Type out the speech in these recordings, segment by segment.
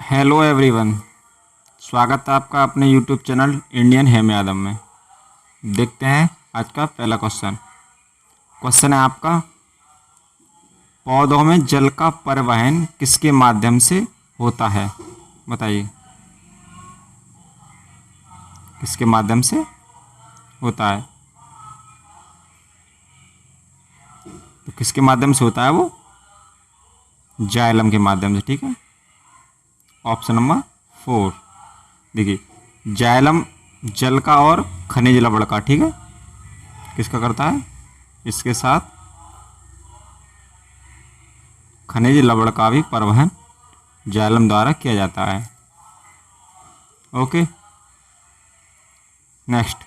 Hello everyone. स्वागत है आपका अपने यूट्यूब चैनल इंडियन हेम यादव में। देखते हैं आज का पहला क्वेश्चन है आपका, पौधों में जल का परिवहन किसके माध्यम से होता है? बताइए, किसके माध्यम से होता है? तो किसके माध्यम से होता है वो? जाइलम के माध्यम से। ठीक है, ऑप्शन नंबर 4। देखिए, जाइलम जल का और खनिज लवण का, ठीक है, किसका करता है? इसके साथ खनिज लवण का भी परिवहन जाइलम द्वारा किया जाता है। ओके, नेक्स्ट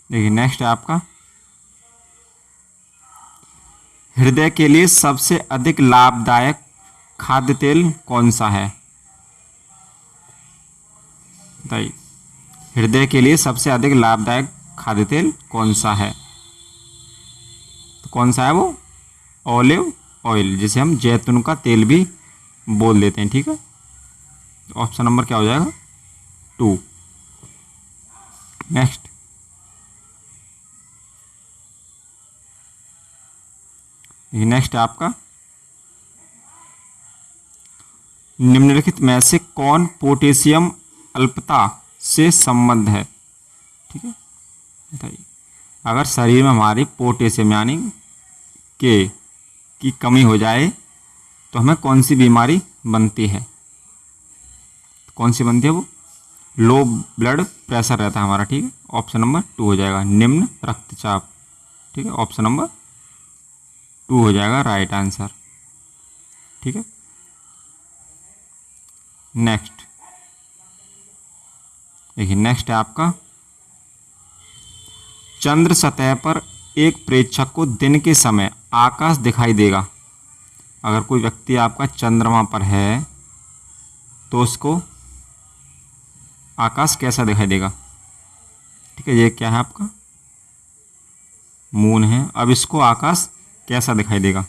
देखिए, नेक्स्ट है आपका, हृदय के लिए सबसे अधिक लाभदायक खाद्य तेल कौन सा है? बताइए, हृदय के लिए सबसे अधिक लाभदायक खाद्य तेल कौन सा है? तो कौन सा है वो? ऑलिव ऑयल, जिसे हम जैतून का तेल भी बोल देते हैं। ठीक है, तो ऑप्शन नंबर क्या हो जाएगा? 2। नेक्स्ट, नेक्स्ट है आपका, निम्नलिखित में से कौन पोटेशियम अल्पता से संबंध है? ठीक है, बताइए, अगर शरीर में हमारी पोटेशियम यानी के की कमी हो जाए तो हमें कौन सी बीमारी बनती है? कौन सी बनती है वो? लो ब्लड प्रेशर रहता है हमारा। ठीक है, ऑप्शन नंबर 2 हो जाएगा, निम्न रक्तचाप। ठीक है, ऑप्शन नंबर 2 हो जाएगा राइट आंसर। ठीक है, नेक्स्ट देखिए, नेक्स्ट है आपका, चंद्र सतह पर एक प्रेक्षक को दिन के समय आकाश दिखाई देगा। अगर कोई व्यक्ति आपका चंद्रमा पर है तो उसको आकाश कैसा दिखाई देगा? ठीक है, ये क्या है आपका? मून है। अब इसको आकाश कैसा दिखाई देगा?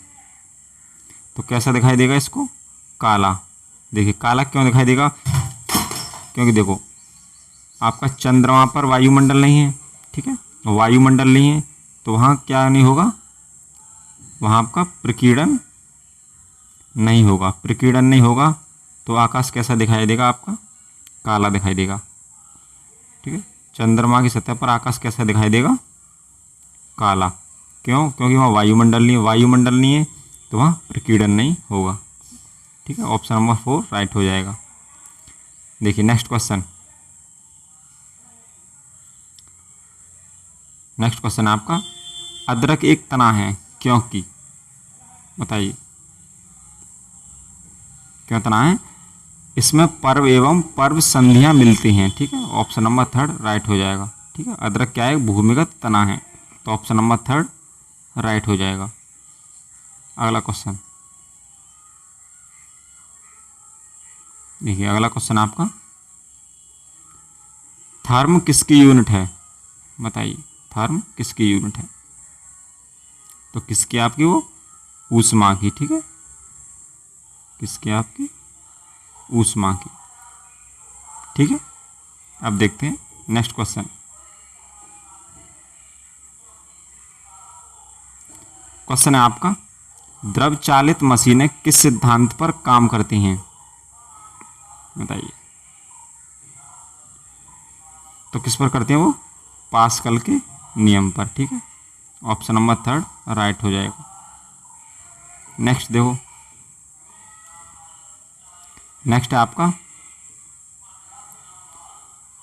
तो कैसा दिखाई देगा इसको? काला। देखिए, काला क्यों दिखाई देगा? क्योंकि देखो, आपका चंद्रमा पर वायुमंडल नहीं है। ठीक है, वायुमंडल नहीं है तो वहाँ क्या नहीं होगा? वहाँ आपका प्रकीर्णन नहीं होगा। प्रकीर्णन नहीं होगा तो आकाश कैसा दिखाई देगा? आपका काला दिखाई देगा। ठीक है, चंद्रमा की सतह पर आकाश कैसा दिखाई देगा? काला। क्यों? क्योंकि वहाँ वायुमंडल नहीं है। वायुमंडल नहीं है तो वहाँ प्रकीर्णन नहीं होगा। ठीक है, ऑप्शन नंबर 4 राइट हो जाएगा। देखिए, नेक्स्ट क्वेश्चन, नेक्स्ट क्वेश्चन आपका, अदरक एक तना है क्योंकि? बताइए, क्यों तना है? इसमें पर्व एवं पर्व संधियां मिलती हैं। ठीक है, ऑप्शन नंबर 3 राइट हो जाएगा। ठीक है, अदरक क्या है? भूमिगत तना है, तो ऑप्शन नंबर 3 राइट हो जाएगा। अगला क्वेश्चन देखिए, अगला क्वेश्चन आपका, थर्म किसकी यूनिट है? बताइए, थर्म किसकी यूनिट है? तो किसकी? आपकी वो ऊष्मा की। ठीक है, किसकी? आपकी ऊष्मा की। ठीक है, अब देखते हैं नेक्स्ट क्वेश्चन। क्वेश्चन है आपका, द्रव चालित मशीनें किस सिद्धांत पर काम करती हैं? बताइए, तो किस पर करती हैं वो? पास्कल के नियम पर। ठीक है, ऑप्शन नंबर 3 राइट हो जाएगा। नेक्स्ट देखो, नेक्स्ट है आपका,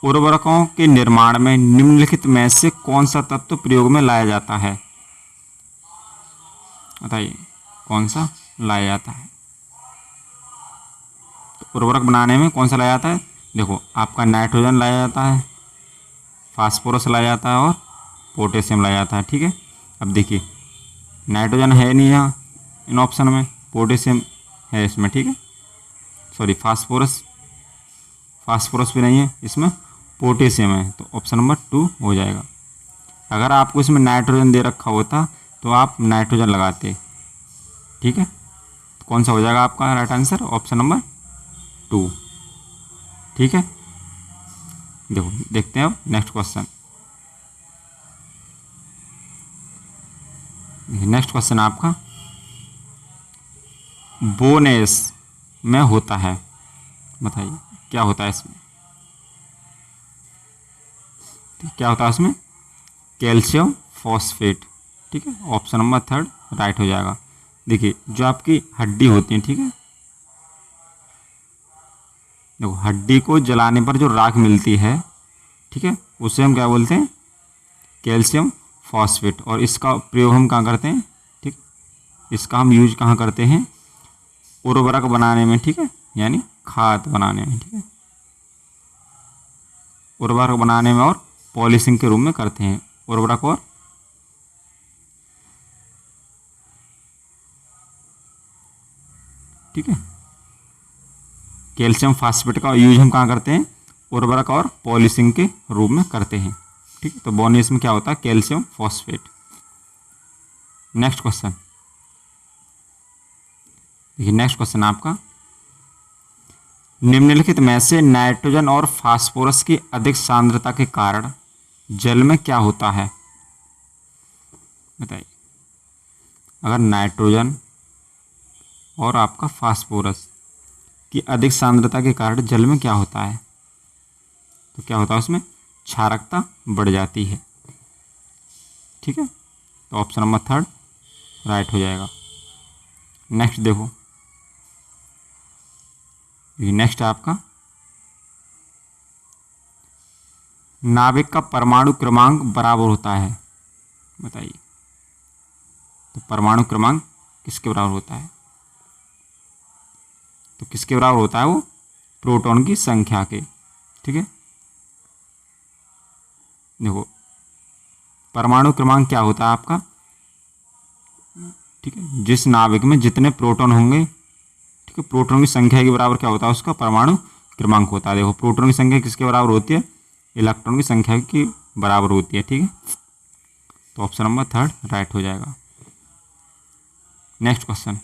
उर्वरकों के निर्माण में निम्नलिखित में से कौन सा तत्व प्रयोग में लाया जाता है? बताइए, कौन सा लाया जाता है? तो उर्वरक बनाने में कौन सा लाया जाता है? देखो, आपका नाइट्रोजन लाया जाता है, फास्फोरस लाया जाता है और पोटेशियम लाया जाता है। ठीक है, अब देखिए, नाइट्रोजन है नहीं यहाँ इन ऑप्शन में, पोटेशियम है इसमें। ठीक है, सॉरी, फास्फोरस भी नहीं है इसमें, पोटेशियम है, तो ऑप्शन नंबर 2 हो जाएगा। अगर आपको इसमें नाइट्रोजन दे रखा होता तो आप नाइट्रोजन लगाते। ठीक है, कौन सा हो जाएगा आपका राइट आंसर? Option number 2। ठीक है, देखो देखते हैं अब नेक्स्ट क्वेश्चन। नेक्स्ट क्वेश्चन आपका बोनेस में होता है, बताइए क्या होता है इसमें? क्या होता है उसमें? Calcium phosphate. ठीक है, ऑप्शन नंबर 3 राइट हो जाएगा। देखिए जो आपकी हड्डी होती है, ठीक है, देखो हड्डी को जलाने पर जो राख मिलती है, ठीक है, उसे हम क्या बोलते हैं? Calcium phosphate. और इसका प्रयोग हम कहाँ करते हैं? ठीक, इसका हम यूज कहाँ करते हैं? उर्वरक बनाने में, ठीक है, यानी खाद बनाने में, ठीक है, उर्वरक बनाने में और पॉलिशिंग के रूप में करते हैं। उर्वरक और ठीक है, कैल्शियम फास्फेट का यूज हम कहाँ करते हैं? उर्वरक और पॉलिशिंग के रूप में करते हैं। ठीक है, तो बोनेस में क्या होता है? Calcium phosphate. नेक्स्ट क्वेश्चन, देखिए नेक्स्ट क्वेश्चन आपका निम्नलिखित में से नाइट्रोजन और फास्फोरस की अधिक सांद्रता के कारण जल में क्या होता है? बताइए। अगर नाइट्रोजन और आपका फास्फोरस की अधिक सांद्रता के कारण जल में क्या होता है, तो क्या होता है उसमें? क्षारकता बढ़ जाती है। ठीक है, तो ऑप्शन नंबर 3 राइट हो जाएगा। नेक्स्ट देखो, ये नेक्स्ट आपका नाभिक का परमाणु क्रमांक बराबर होता है, बताइए। तो परमाणु क्रमांक किसके बराबर होता है? तो किसके बराबर होता है वो? प्रोटॉन की संख्या के। ठीक है, देखो परमाणु क्रमांक क्या होता है आपका? ठीक है, जिस नाभिक में जितने प्रोटॉन होंगे, ठीक है, प्रोटॉन की संख्या के बराबर क्या होता है? उसका परमाणु क्रमांक होता है। देखो प्रोटॉन की संख्या किसके बराबर होती है? इलेक्ट्रॉन की संख्या की बराबर होती है। ठीक है, तो ऑप्शन नंबर 3 राइट हो जाएगा। नेक्स्ट क्वेश्चन,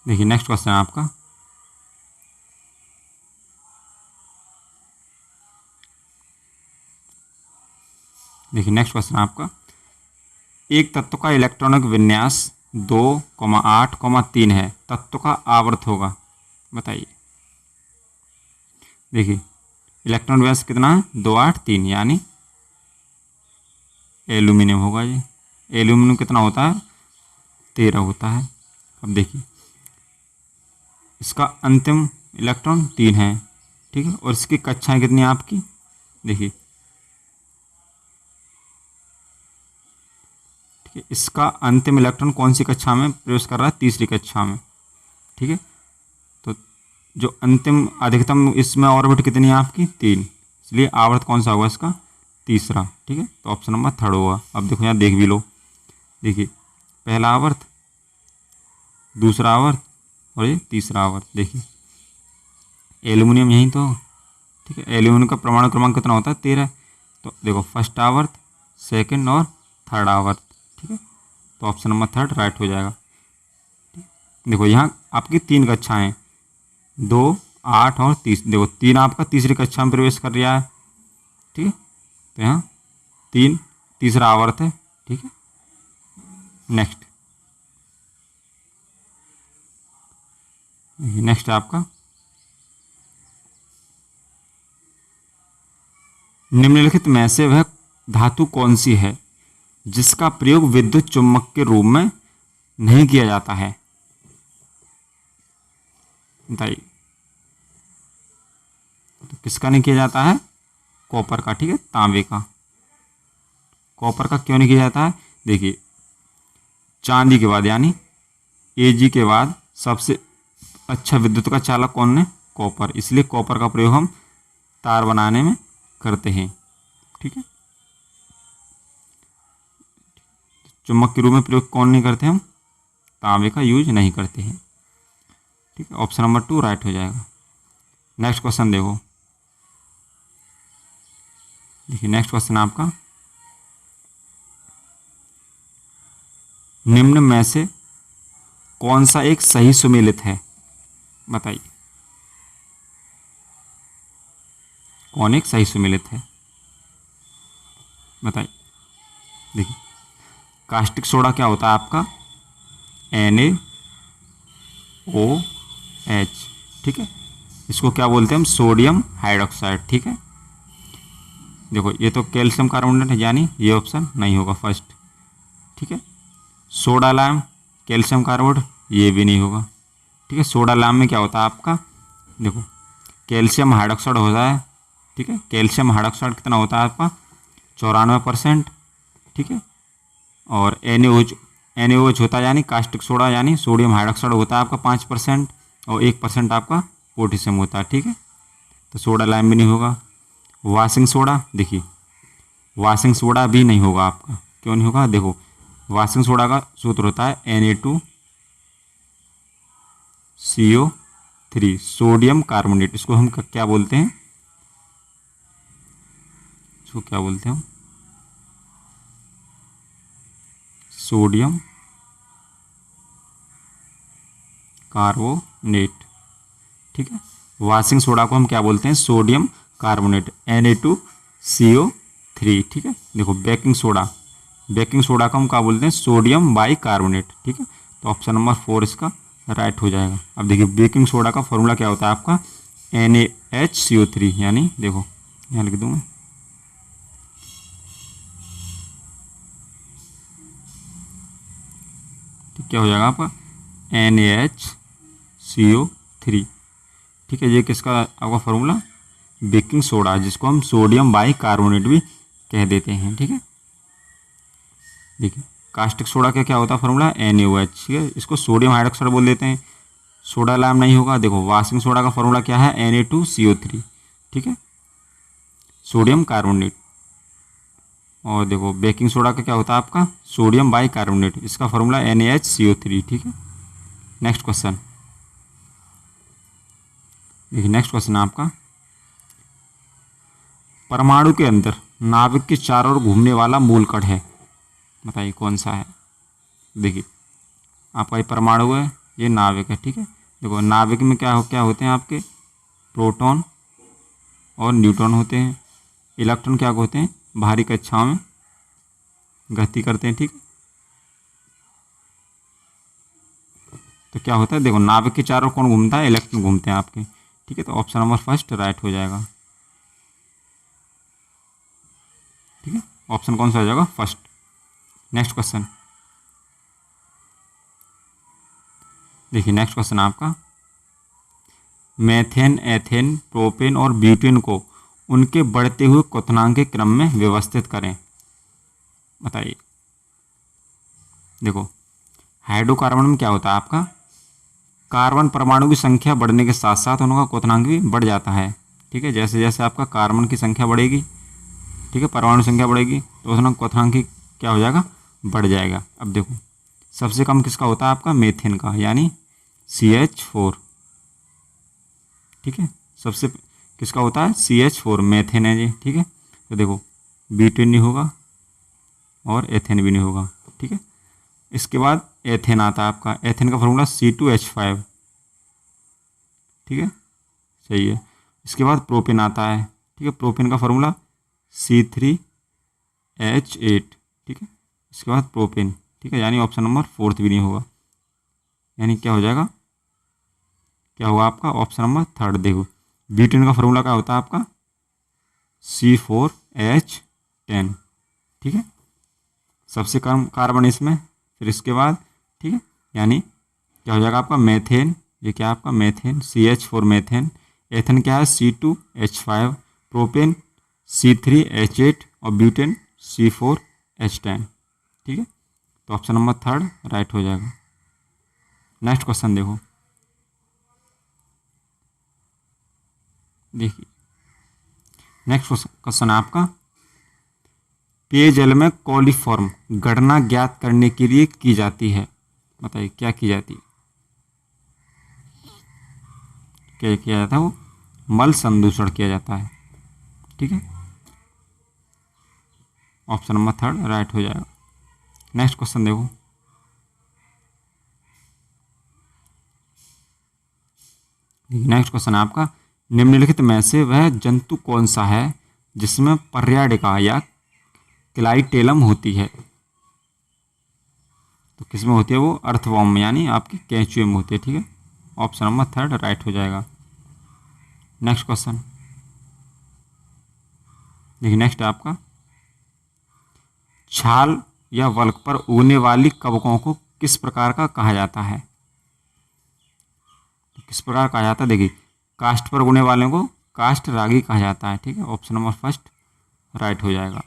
देखिए नेक्स्ट क्वेश्चन आपका देखिए नेक्स्ट क्वेश्चन आपका एक तत्व का इलेक्ट्रॉनिक विन्यास 2,8,3 है, तत्व का आवर्त होगा, बताइए। देखिए इलेक्ट्रॉन विन्यास कितना है? 2, 8, 3, यानी एल्यूमिनियम होगा ये। एल्यूमिनियम कितना होता है? 13 होता है। अब देखिए इसका अंतिम इलेक्ट्रॉन 3 है, ठीक है, और इसकी कक्षाएं कितनी है आपकी? देखिए ठीक है, इसका अंतिम इलेक्ट्रॉन कौन सी कक्षा में प्रवेश कर रहा है? तीसरी कक्षा में। ठीक है, तो जो अंतिम अधिकतम इसमें ऑर्बिट कितनी है आपकी? 3, इसलिए आवर्त कौन सा होगा इसका? तीसरा। ठीक है, तो ऑप्शन नंबर 3 होगा। अब देखो यहाँ देख भी लो, देखिए पहला आवर्त, दूसरा आवर्त और ये तीसरा आवर्त। देखिए एल्यूमिनियम यहीं तो, ठीक है, एल्यूमिनियम का परमाणु क्रमांक कितना होता है? 13। तो देखो फर्स्ट आवर्त, सेकंड और थर्ड आवर्त। ठीक है, तो ऑप्शन नंबर 3 राइट हो जाएगा। देखो यहाँ आपकी 3 कक्षाएं हैं, 2, 8 और 30। देखो 3 आपका तीसरी कक्षा में प्रवेश कर रहा है। ठीक है, तो यहाँ 3 तीसरा आवर्त है। ठीक है, नेक्स्ट नेक्स्ट आपका निम्नलिखित में से वह धातु कौन सी है जिसका प्रयोग विद्युत चुम्बक के रूप में नहीं किया जाता है, बताइए। तो किसका नहीं किया जाता है? कॉपर का। ठीक है, तांबे का। कॉपर का क्यों नहीं किया जाता है? देखिए चांदी के बाद यानी Ag के बाद सबसे अच्छा विद्युत का चालक कौन है? कॉपर। इसलिए कॉपर का प्रयोग हम तार बनाने में करते हैं। ठीक है, चुम्बक के रूप में प्रयोग कौन नहीं करते? हम तांबे का यूज नहीं करते हैं। ठीक है, ऑप्शन नंबर 2 राइट हो जाएगा। नेक्स्ट क्वेश्चन देखो, देखिए नेक्स्ट क्वेश्चन आपका निम्न में से कौन सा एक सही सुमेलित है? बताइए, कौन एक सही सुमेलित है? बताइए। देखिए, कास्टिक सोडा क्या होता है आपका? NaOH, ठीक है। इसको क्या बोलते हैं हम? सोडियम हाइड्रोक्साइड, ठीक है। देखो, ये तो कैल्शियम कार्बोनेट है, यानी ये ऑप्शन नहीं होगा फर्स्ट, ठीक है। सोडा लाइम, कैल्शियम कार्बोनेट, ये भी नहीं होगा, ठीक है। सोडा लाइम में क्या होता है आपका? देखो, कैल्शियम हाइड्रोक्साइड होता है, ठीक है। कैल्शियम हाइड्रोक्साइड कितना होता है आपका? 94%, ठीक है। और NaOH होता है यानी कास्टिक सोडा, यानी सोडियम हाइड्रोक्साइड होता है आपका 5%, और 1% आपका पोटेशियम होता है, ठीक है। तो सोडा लाइम भी नहीं होगा। वाशिंग सोडा, देखिए, वाशिंग सोडा भी नहीं होगा आपका। क्यों नहीं होगा? देखो, वाशिंग सोडा का सूत्र होता है Na2CO3, सोडियम कार्बोनेट। इसको हम क्या बोलते हैं? इसको क्या बोलते हैं हम? सोडियम कार्बोनेट, ठीक है। वाशिंग सोडा को हम क्या बोलते हैं? सोडियम कार्बोनेट, Na2CO3, ठीक है। देखो, बेकिंग सोडा, बेकिंग सोडा को हम क्या बोलते हैं? सोडियम बाई कार्बोनेट, ठीक है। तो ऑप्शन नंबर 4 इसका राइट हो जाएगा। अब देखिए, बेकिंग सोडा का फॉर्मूला क्या होता है आपका? NaHCO3, यानी देखो यहाँ लिख दूंगा, ठीक, क्या हो जाएगा आपका? NaHCO3, ठीक है। ये किसका आपका फॉर्मूला? बेकिंग सोडा, जिसको हम सोडियम बाई कार्बोनेट भी कह देते हैं, ठीक है। देखिए, कास्टिक सोडा का क्या होता है फॉर्मूला? NaOH, ठीक है। इसको सोडियम हाइड्रोक्साइड बोल देते हैं। सोडा लाइम नहीं होगा। देखो, वाशिंग सोडा का फॉर्मूला क्या है? Na2CO3, ठीक है, सोडियम कार्बोनेट। और देखो, बेकिंग सोडा का क्या होता है आपका? सोडियम बाई कार्बोनेट, इसका फॉर्मूला NaHCO3, ठीक है। नेक्स्ट क्वेश्चन, देखिए, नेक्स्ट क्वेश्चन आपका, परमाणु के अंदर नाभिक के चारों ओर घूमने वाला मूलकण है, बताइए कौन सा है? देखिए, आपका ये परमाणु है, ये नाभिक है, ठीक है। देखो, नाभिक में क्या होते हैं आपके? प्रोटॉन और न्यूट्रॉन होते हैं। इलेक्ट्रॉन क्या होते हैं? भारी कक्षाओं में गति करते हैं, ठीक है। तो क्या होता है? देखो, नाभिक के चारों ओर कौन घूमता है? इलेक्ट्रॉन घूमते हैं आपके, ठीक है। तो ऑप्शन नंबर फर्स्ट राइट हो जाएगा, ठीक है। ऑप्शन कौन सा हो जाएगा? फर्स्ट। नेक्स्ट क्वेश्चन, देखिए, नेक्स्ट क्वेश्चन आपका, मेथेन, एथेन, प्रोपेन और ब्यूटेन को उनके बढ़ते हुए क्वथनांक के क्रम में व्यवस्थित करें, बताइए। देखो, हाइड्रोकार्बन में क्या होता है आपका? कार्बन परमाणु की संख्या बढ़ने के साथ साथ उनका क्वथनांक भी बढ़ जाता है, ठीक है। जैसे जैसे आपका कार्बन की संख्या बढ़ेगी, ठीक है, परमाणु संख्या बढ़ेगी, तो उसका क्वथनांक क्या हो जाएगा? बढ़ जाएगा। अब देखो, सबसे कम किसका होता है आपका? मेथेन का, यानी CH4, ठीक है। सबसे किसका होता है? CH4, मेथेन है जी, ठीक है। तो देखो, ब्यूटेन नहीं होगा और एथेन भी नहीं होगा, ठीक है। इसके बाद एथेन आता है आपका। एथेन का फॉर्मूला C2H5, ठीक है, सही है। इसके बाद प्रोपेन आता है, ठीक है। प्रोपेन का फॉर्मूला C3H8, ठीक है। इसके बाद प्रोपेन, ठीक है, यानी ऑप्शन नंबर 4 भी नहीं होगा, यानी क्या हो जाएगा? क्या होगा आपका? Option number 3। देखो, ब्यूटेन का फॉर्मूला क्या होता है आपका? C4H10, ठीक है, सबसे कम कार्बन इसमें। फिर इसके बाद, ठीक है, यानी क्या हो जाएगा आपका? मेथेन, ये क्या आपका? Methane, CH4 methane. एथेन क्या है? C2H5। प्रोपेन C3H8 और ब्यूटेन C4H10, ठीक है। तो ऑप्शन नंबर 3 राइट हो जाएगा। नेक्स्ट क्वेश्चन देखो, देखिए, नेक्स्ट क्वेश्चन आपका, पेयजल में कॉलीफॉर्म गणना ज्ञात करने के लिए की जाती है, बताइए क्या की जाती है? क्या किया जाता है? वो मल संदूषण किया जाता है, ठीक है। ऑप्शन नंबर 3 राइट हो जाएगा। नेक्स्ट क्वेश्चन देखो, नेक्स्ट क्वेश्चन है आपका, निम्नलिखित में से वह जंतु कौन सा है जिसमें पर्याडिका या क्लाइटेलम होती है? तो किसमें होती है वो? अर्थवॉर्म में, यानी आपकी केंचुए में होती है। ठीक है, ऑप्शन नंबर 3 राइट हो जाएगा। नेक्स्ट क्वेश्चन देखिए, नेक्स्ट है आपका, छाल या वल्क पर उगने वाली कवकों को किस प्रकार का कहा जाता है? किस प्रकार कहा जाता है? देखिए, काष्ठ पर उगने वाले को काष्ठ रागी कहा जाता है। ठीक है, ऑप्शन नंबर 1 राइट हो जाएगा।